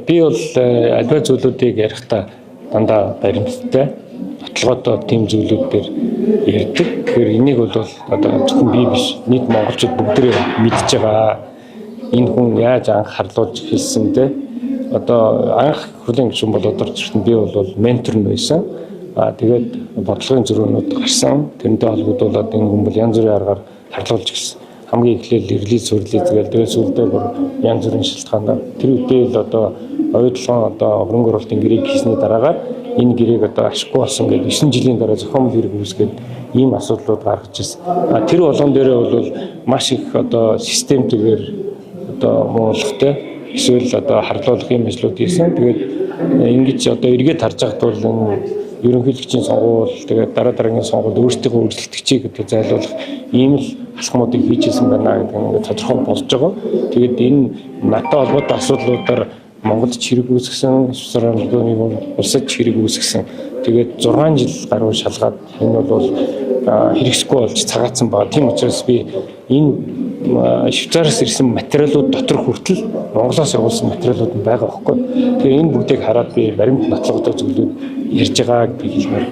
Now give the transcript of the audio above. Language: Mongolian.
Би бол альва зүйлүүдийг ярихдаа дандаа баримттай баталгаатай тийм зүйлүүдээр ярьдаг. Тэгэхээр энийг бол одоо зөвхөн би биш, нийт монголчууд бүгдээ мэдж байгаа. Энэ хүн яаж анх харлуулж хэлсэн те. Одоо анх хүлээн гишүүн болоод орчихсон би бол ментор нь байсан. Тэгээд бодлогын зөрүүнүүд гарсан. Тэрнтэй холбогдуулаад энэ хүн бол янз бүрийн аргаар харлуулж гисэн. Хамгийн эхлээл релиз тэгэл тэгээд сүүлдээ бүр янз бүрийн шалтгаанаар тэр үедээ л одоо ойдлогон одоо хөрөнгө оруулалтын гэрээг хийсний дараагаар энэ гэрээг одоо ашиггүй болсон гэдэг 9 жилийн дараа зохион хэрэг үүсгээд ийм асуудлууд гаргаж ирсэн. Тэр болгон дээрээ бол маш их одоо системтэйгээр одоо муулахтай эсвэл одоо харлуулах юм ажлууд хийсэн. Тэгээд ингэж одоо эргээд харж байхад бол энэ ерөнхийлөгчийн сонгуул тэгээд дараагийн сонгуул өөрсдийнхөө өрсөлдөгчийг одоо зайлуулах ийм л алхмуудыг хийжсэн байна гэдэг нь тодорхой болж байгаа. Тэгээд энэ НАТО холбоотой асуудлуудаар Монголд хэрэг үүсгэсэн, улсад хэрэг үүсгэсэн. Тэгээд 6 жил гаруй шалгаад энэ бол хэрэгсэхгүй болж цагаатсан байна. Тийм учраас би энэ Швейцараас ирсэн материалууд дотор хүртэл Монголоос явуулсан материалууд нь байгаа байхгүй. Тэгэхээр энэ бүгдийг хараад би баримт баталгаатай зүйлүүд ярьж байгааг би хэлмээр.